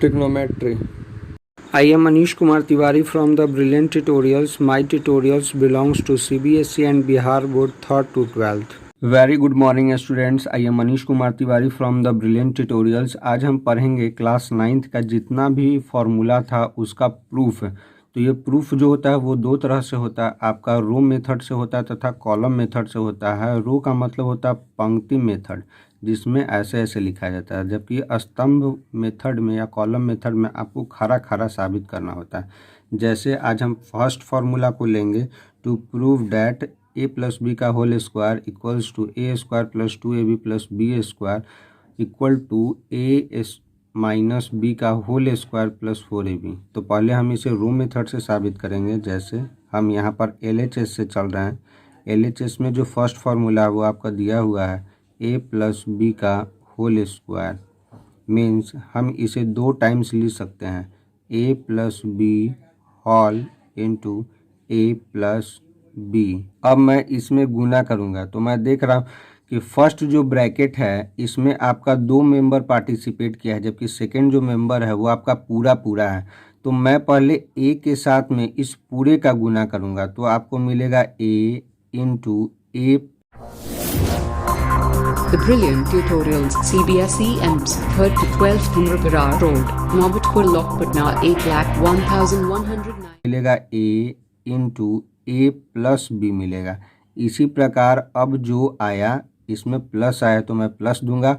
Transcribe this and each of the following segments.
Trigonometry. I am Manish Kumar Tiwari from the Brilliant Tutorials. My tutorials belongs to CBSE and Bihar Board 3rd to 12th. Very good morning students. I am Manish Kumar Tiwari from the Brilliant Tutorials. आज हम पढ़ेंगे class 9th का जितना भी formula था उसका proof. तो ये प्रूफ जो होता है वो दो तरह से होता है, आपका रो मेथड से होता है तथा कॉलम मेथड से होता है। रो का मतलब होता है पंक्ति मेथड, जिसमें ऐसे ऐसे लिखा जाता है, जबकि स्तंभ मेथड में या कॉलम मेथड में आपको खरा खरा साबित करना होता है। जैसे आज हम फर्स्ट फार्मूला को लेंगे, to prove that A plus B का whole square equals to A square plus 2ab plus B square equal to A minus B का होल स्क्वायर प्लस 4ab। तो पहले हम इसे रो मेथड से साबित करेंगे। जैसे हम यहाँ पर LHS से चल रहे हैं, LHS में जो फर्स्ट फार्मूला है वो आपका दिया हुआ है a प्लस बी का होल स्क्वायर, मीन्स हम इसे दो टाइम्स लिख सकते हैं, a plus b whole into a plus b. अब मैं इसमें गुना करूँगा तो मैं देख रहा हूँ कि फर्स्ट जो ब्रैकेट है इसमें आपका दो मेंबर पार्टिसिपेट किया है, जबकि सेकंड जो मेंबर है वो आपका पूरा पूरा है। तो मैं पहले a के साथ में इस पूरे का गुना करूँगा तो आपको मिलेगा a into a। The Brilliant Tutorials CBSE EMS 3rd to 12th Humrapura Road, Nobatpur Lok Patna 8,01,109 मिलेगा a into a plus b मिलेगा। इसी प्रकार अब जो आया इसमें प्लस आया तो मैं प्लस दूंगा।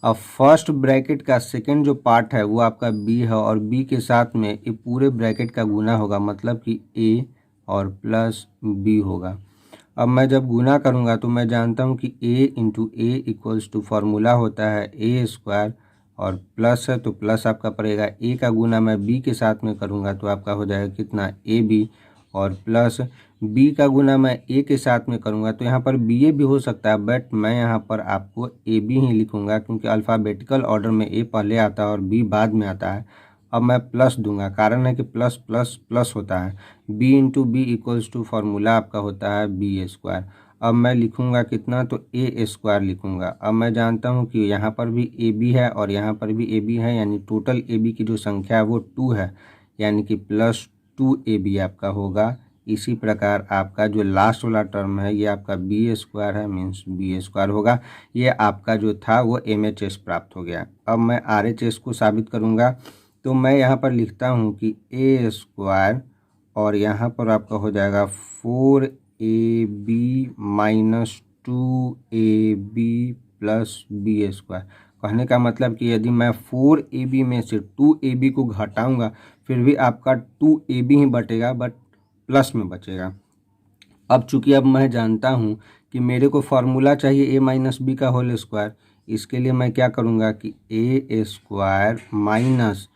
अब फर्स्ट ब्रैकेट का सेकंड जो पार्ट है वो आपका b है और b के साथ में ये पूरे ब्रैकेट का गुना होगा, मतलब कि a और प्लस b होगा। अब मैं जब गुना करूंगा तो मैं जानता हूं कि a into A equals to formula होता है ए स्क्वायर और प्लस है तो प्लस आपका पड़ेगा। a का गुना मैं b के साथ में करूंगा तो आपका हो जाएगा कितना, ab, और प्लस b का गुना मैं a के साथ में करूंगा तो यहाँ पर ba भी हो सकता है, बट मैं यहाँ पर आपको ab ही लिखूंगा क्योंकि अल्फ़ाबेटिकल ऑर्डर में a पहले आता है और b बाद में आता है। अब मैं प्लस दूंगा, कारण है कि प्लस प्लस प्लस होता है। b into b equals to formula आपका होता है बी स्क्वायर। अब मैं लिखूंगा कितना, तो ए स्क्वायर लिखूंगा। अब मैं जानता हूँ कि यहाँ पर भी ए बी है और यहाँ पर भी ए बी है, यानी टोटल ए बी की जो संख्या है वो 2 है, यानी कि प्लस 2ab आपका होगा। इसी प्रकार आपका जो लास्ट वाला टर्म है ये आपका बी स्क्वायर है, मीन्स बी स्क्वायर होगा। ये आपका जो था वो MHS प्राप्त हो गया। अब मैं RHS को साबित करूँगा तो मैं यहाँ पर लिखता हूँ कि a स्क्वायर और यहाँ पर आपका हो जाएगा 4ab minus 2ab plus B square. कहने का मतलब कि यदि मैं 4ab में से 2ab को घटाऊंगा फिर भी आपका 2ab ही बटेगा, बट प्लस में बचेगा। अब चूंकि अब मैं जानता हूँ कि मेरे को फार्मूला चाहिए a माइनस बी का होल स्क्वायर, इसके लिए मैं क्या करूँगा कि a स्क्वायर माइनस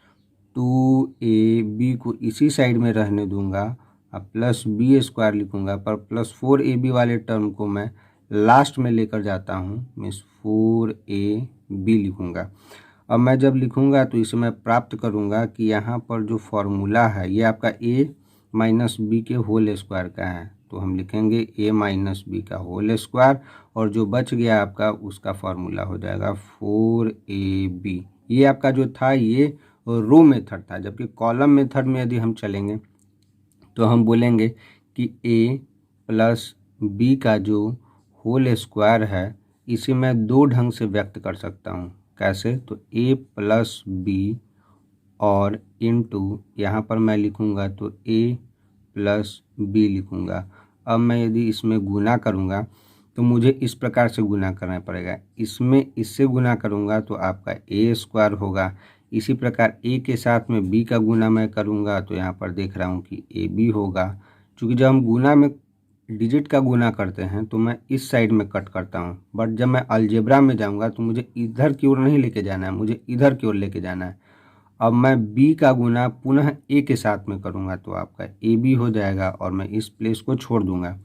2ab को इसी साइड में रहने दूंगा, अब प्लस बी स्क्वायर लिखूंगा, पर प्लस 4ab वाले टर्म को मैं लास्ट में लेकर जाता हूँ, मीन्स 4ab लिखूंगा। अब मैं जब लिखूंगा तो इसे मैं प्राप्त करूंगा कि यहाँ पर जो फॉर्मूला है ये आपका a माइनस बी के होल स्क्वायर का है, तो हम लिखेंगे a माइनस बी का होल स्क्वायर और जो बच गया आपका उसका फॉर्मूला हो जाएगा 4ab। ये आपका जो था ये रो मेथड था, जबकि कॉलम मेथड में यदि हम चलेंगे तो हम बोलेंगे कि a प्लस बी का जो होल स्क्वायर है इसे मैं दो ढंग से व्यक्त कर सकता हूँ। कैसे, तो a प्लस बी और इनटू यहाँ पर मैं लिखूँगा तो a प्लस बी लिखूँगा। अब मैं यदि इसमें गुना करूँगा तो मुझे इस प्रकार से गुना करना पड़ेगा, इसमें इससे गुना करूँगा तो आपका a स्क्वायर होगा। इसी प्रकार a के साथ में b का गुना मैं करूँगा तो यहाँ पर देख रहा हूँ कि ab होगा। चूँकि जब हम गुना में डिजिट का गुना करते हैं तो मैं इस साइड में कट करता हूँ, बट जब मैं अलजेब्रा में जाऊँगा तो मुझे इधर की ओर नहीं लेके जाना है, मुझे इधर की ओर लेके जाना है। अब मैं b का गुना पुनः a के साथ में करूँगा तो आपका ab हो जाएगा और मैं इस प्लेस को छोड़ दूँगा।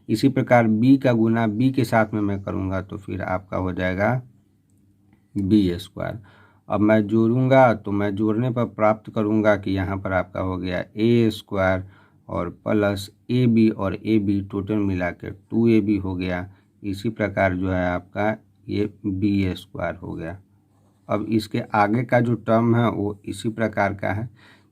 इसी प्रकार b का गुना b के साथ में मैं करूँगा तो फिर आपका हो जाएगा बी स्क्वायर। अब मैं जोड़ूंगा तो मैं जोड़ने पर प्राप्त करूंगा कि यहाँ पर आपका हो गया a स्क्वायर और प्लस ab और ab टोटल मिला के 2ab हो गया। इसी प्रकार जो है आपका ये बी स्क्वायर हो गया। अब इसके आगे का जो टर्म है वो इसी प्रकार का है।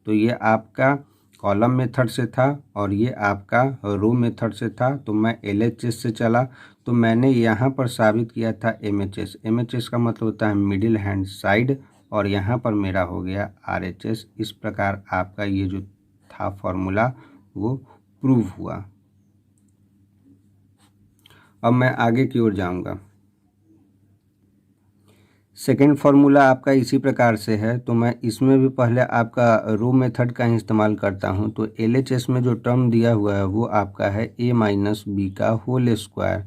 तो ये आपका कॉलम मेथड से था और ये आपका रो मेथड से था। तो मैं LHS से चला तो मैंने यहाँ पर साबित किया था MHS। MHS का मतलब होता है मिडिल हैंड साइड और यहाँ पर मेरा हो गया RHS। इस प्रकार आपका ये जो था फॉर्मूला वो प्रूव हुआ। अब मैं आगे की ओर जाऊँगा। सेकेंड फार्मूला आपका इसी प्रकार से है। तो मैं इसमें भी पहले आपका रो मेथड का ही इस्तेमाल करता हूं। तो LHS में जो टर्म दिया हुआ है वो आपका है a माइनस बी का होल स्क्वायर।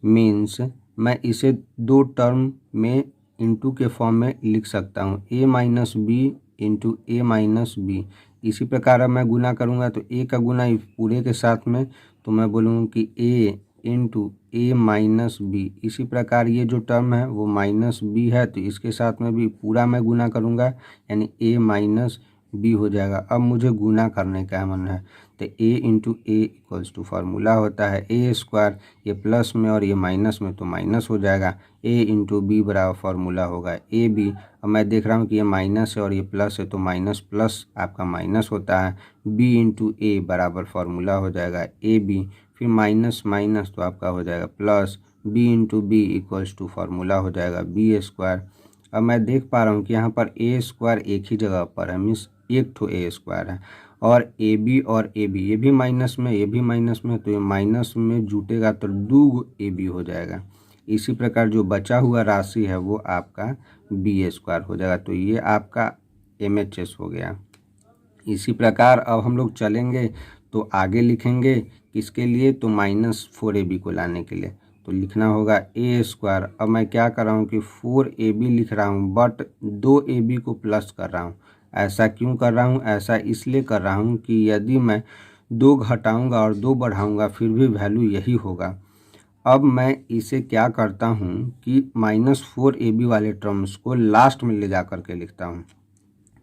मीन्स मैं इसे दो टर्म में इंटू के फॉर्म में लिख सकता हूं, a minus b into a minus b. इसी प्रकार अब मैं गुना करूंगा तो a का गुना पूरे के साथ में, तो मैं बोलूँगा कि a into a minus b. इसी प्रकार ये जो टर्म है वो माइनस बी है तो इसके साथ में भी पूरा मैं गुना करूँगा यानी ए माइनस बी हो जाएगा। अब मुझे गुना करने का मन है तो A into A equals to formula होता है ए स्क्वायर, ये प्लस में और ये माइनस में तो माइनस हो जाएगा। ए इंटू बी बराबर फार्मूला होगा ए बी। अब मैं देख रहा हूँ कि ये माइनस है और ये प्लस है तो माइनस प्लस आपका माइनस होता है। बी इंटू ए बराबर फार्मूला हो जाएगा ए बी, फिर माइनस माइनस तो आपका हो जाएगा plus, b into b equals to formula हो जाएगा बी स्क्वायर। अब मैं देख पा रहा हूँ कि यहाँ पर ए स्क्वायर एक ही जगह पर है, मीन्स एक ठो ए स्क्वायर है और ए बी और ए बी ये भी माइनस में ये भी माइनस में, तो ये माइनस में जुटेगा तो दो ए बी हो जाएगा। इसी प्रकार जो बचा हुआ राशि है वो आपका बी स्क्वायर हो जाएगा। तो ये आपका MHS हो गया। इसी प्रकार अब हम लोग चलेंगे तो आगे लिखेंगे किसके लिए, तो -4AB को लाने के लिए। तो लिखना होगा ए स्क्वायर। अब मैं क्या कर रहा हूँ कि 4AB लिख रहा हूँ बट 2AB को प्लस कर रहा हूँ। ऐसा क्यों कर रहा हूँ, ऐसा इसलिए कर रहा हूँ कि यदि मैं 2 घटाऊँगा और 2 बढ़ाऊँगा फिर भी वैल्यू यही होगा। अब मैं इसे क्या करता हूँ कि -4AB वाले टर्म्स को लास्ट में ले जा कर के लिखता हूँ।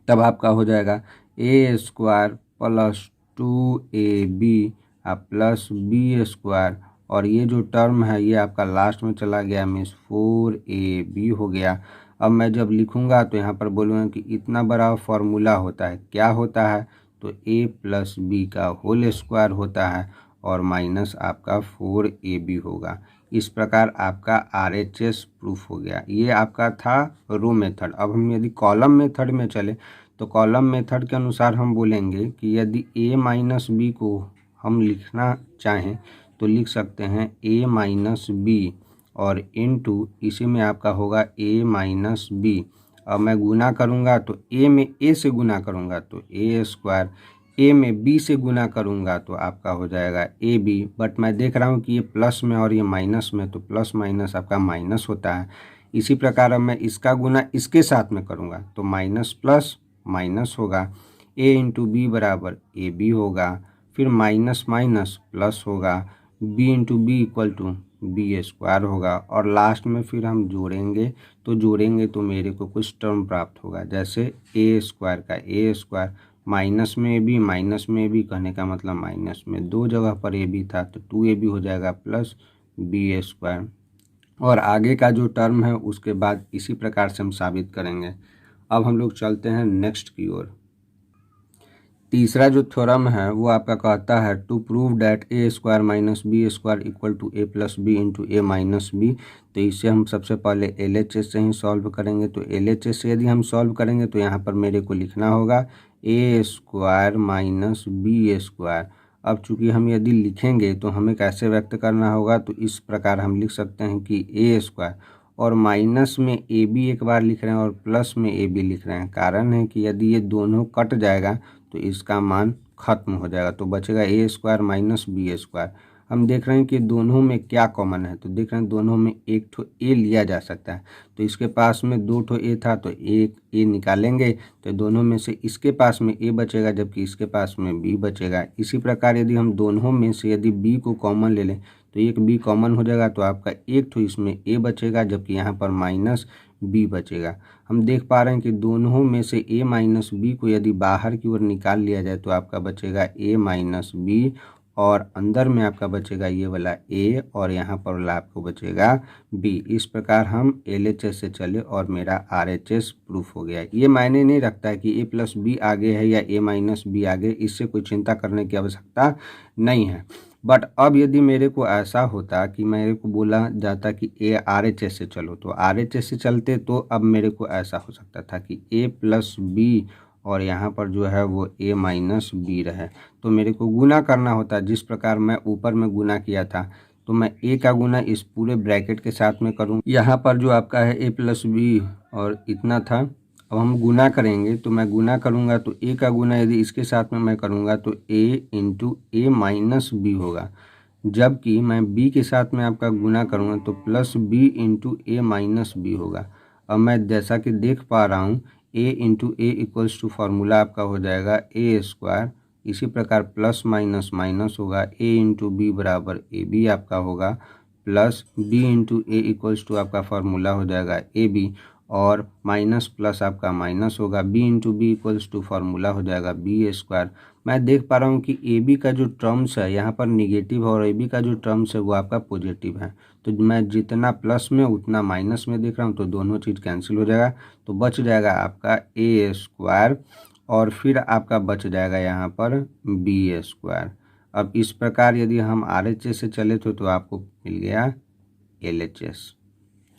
तब आपका हो जाएगा A square plus 2AB plus B square, और ये जो टर्म है ये आपका लास्ट में चला गया, मीन्स 4AB हो गया। अब मैं जब लिखूंगा तो यहाँ पर बोलूँगा कि इतना बड़ा फॉर्मूला होता है, क्या होता है, तो a प्लस बी का होल स्क्वायर होता है और माइनस आपका 4AB होगा। इस प्रकार आपका RHS प्रूफ हो गया। ये आपका था रो मेथड। अब हम यदि कॉलम मेथड में चले तो कॉलम मेथड के अनुसार हम बोलेंगे कि यदि a माइनस बी को हम लिखना चाहें तो लिख सकते हैं a माइनस बी और इनटू इसी में आपका होगा a माइनस बी। अब मैं गुना करूंगा तो a में a से गुना करूंगा तो a स्क्वायर, a में b से गुना करूंगा तो आपका हो जाएगा ab। बट मैं देख रहा हूं कि ये प्लस में और ये माइनस में, तो प्लस माइनस आपका माइनस होता है। इसी प्रकार अब मैं इसका गुना इसके साथ में करूंगा तो माइनस प्लस माइनस होगा, a इंटू बी बराबर ए बी होगा, फिर माइनस माइनस प्लस होगा, b into b equal to b square होगा, और लास्ट में फिर हम जोड़ेंगे तो मेरे को कुछ टर्म प्राप्त होगा, जैसे ए स्क्वायर का ए स्क्वायर माइनस में ए बी कहने का मतलब माइनस में 2 जगह पर ए बी था तो 2AB हो जाएगा प्लस बी स्क्वायर। और आगे का जो टर्म है उसके बाद इसी प्रकार से हम साबित करेंगे। अब हम लोग चलते हैं नेक्स्ट की ओर। तीसरा जो थ्योरम है वो आपका कहता है to prove that a square minus b square equal to a plus b into a minus b. तो इसे हम सबसे पहले LHS से ही सॉल्व करेंगे। तो LHS से यदि हम सॉल्व करेंगे तो यहाँ पर मेरे को लिखना होगा ए स्क्वायर माइनस बी स्क्वायर। अब चूंकि हम यदि लिखेंगे तो हमें कैसे व्यक्त करना होगा, तो इस प्रकार हम लिख सकते हैं कि ए स्क्वायर और माइनस में ए बी एक बार लिख रहे हैं और प्लस में ए बी लिख रहे हैं। कारण है कि यदि ये दोनों कट जाएगा तो इसका मान खत्म हो जाएगा, तो बचेगा ए स्क्वायर माइनस बी स्क्वायर। हम देख रहे हैं कि दोनों में क्या कॉमन है, तो देख रहे हैं दोनों में एक ठो ए लिया जा सकता है। तो इसके पास में 2 ठो ए था तो एक ए निकालेंगे तो दोनों में से इसके पास में ए बचेगा जबकि इसके पास में बी बचेगा। इसी प्रकार यदि हम दोनों में से यदि बी को कॉमन ले लें तो एक बी कॉमन हो जाएगा, तो आपका एक ठो इसमें ए बचेगा जबकि यहाँ पर माइनस बी बचेगा। हम देख पा रहे हैं कि दोनों में से ए माइनस बी को यदि बाहर की ओर निकाल लिया जाए तो आपका बचेगा ए माइनस बी और अंदर में आपका बचेगा ये वाला a और यहाँ पर वाला आपको बचेगा b। इस प्रकार हम LHS से चले और मेरा RHS प्रूफ हो गया। ये मायने नहीं रखता है कि a प्लस बी आगे है या a माइनस बी आगे, इससे कोई चिंता करने की आवश्यकता नहीं है। बट अब यदि मेरे को ऐसा होता कि मेरे को बोला जाता कि a RHS से चलो, तो RHS से चलते तो अब मेरे को ऐसा हो सकता था कि a प्लस बी और यहाँ पर जो है वो a माइनस बी रहे, तो मेरे को गुना करना होता। जिस प्रकार मैं ऊपर में गुना किया था, तो मैं a का गुना इस पूरे ब्रैकेट के साथ में करूँ। यहाँ पर जो आपका है a प्लस बी और इतना था, अब हम गुना करेंगे तो मैं गुना करूँगा तो a का गुना यदि इसके साथ में मैं करूँगा तो a into a minus b होगा, जबकि मैं b के साथ में आपका गुना करूँगा तो plus b into a minus b होगा। अब मैं जैसा कि देख पा रहा हूँ a into A equals to formula आपका हो जाएगा a स्क्वायर, इसी प्रकार प्लस माइनस माइनस होगा, a इंटू बी बराबर ए बी आपका होगा, plus b into A equals to आपका फार्मूला हो जाएगा ए बी, और माइनस प्लस आपका माइनस होगा, b into b equals to formula हो जाएगा बी स्क्वायर। मैं देख पा रहा हूँ कि ए बी का जो टर्म्स है यहाँ पर निगेटिव है और ए बी का जो टर्म्स है वो आपका पॉजिटिव है, तो मैं जितना प्लस में उतना माइनस में देख रहा हूँ, तो दोनों चीज़ कैंसिल हो जाएगा, तो बच जाएगा आपका ए स्क्वायर और फिर आपका बच जाएगा यहाँ पर बी स्क्वायर। अब इस प्रकार यदि हम RHS से चले तो आपको मिल गया LHS।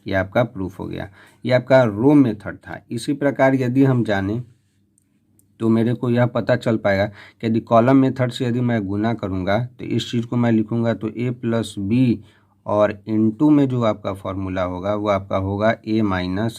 ये आपका प्रूफ हो गया। ये आपका रो मेथड था। इसी प्रकार यदि हम जाने तो मेरे को यह पता चल पाएगा कि यदि कॉलम मेथड से यदि मैं गुना करूँगा तो इस चीज़ को मैं लिखूँगा तो a प्लस बी और इनटू में जो आपका फॉर्मूला होगा वो आपका होगा a माइनस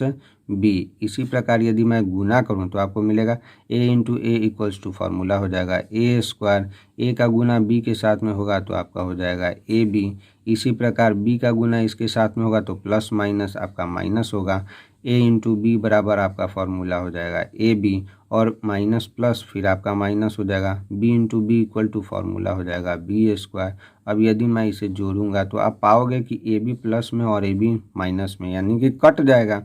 बी। इसी प्रकार यदि मैं गुना करूँ तो आपको मिलेगा a into A equals to formula हो जाएगा a स्क्वायर, a का गुना b के साथ में होगा तो आपका हो जाएगा ए बी। इसी प्रकार b का गुना इसके साथ में होगा तो प्लस माइनस आपका माइनस होगा, a इंटू बी बराबर आपका फार्मूला हो जाएगा ए बी और माइनस प्लस फिर आपका माइनस हो जाएगा, b into b equal to formula हो जाएगा बी स्क्वायर। अब यदि मैं इसे जोड़ूंगा तो आप पाओगे कि ए बी प्लस में और ए बी माइनस में, यानी कि कट जाएगा।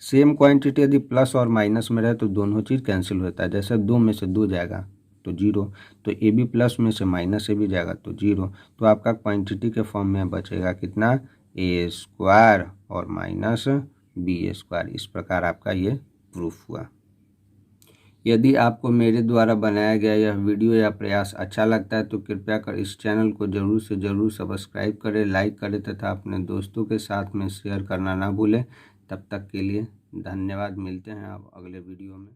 सेम क्वांटिटी यदि प्लस और माइनस में रहे तो दोनों चीज़ कैंसिल होता है। जैसे 2 में से 2 जाएगा तो 0, तो ए बी प्लस में से माइनस ए बी जाएगा तो 0, तो आपका क्वांटिटी के फॉर्म में बचेगा कितना, ए स्क्वायर और माइनस बी स्क्वायर। इस प्रकार आपका ये प्रूफ हुआ। यदि आपको मेरे द्वारा बनाया गया यह वीडियो या प्रयास अच्छा लगता है तो कृपया कर इस चैनल को ज़रूर से ज़रूर सब्सक्राइब करें, लाइक करें तथा अपने दोस्तों के साथ में शेयर करना ना भूलें। तब तक के लिए धन्यवाद। मिलते हैं आप अगले वीडियो में।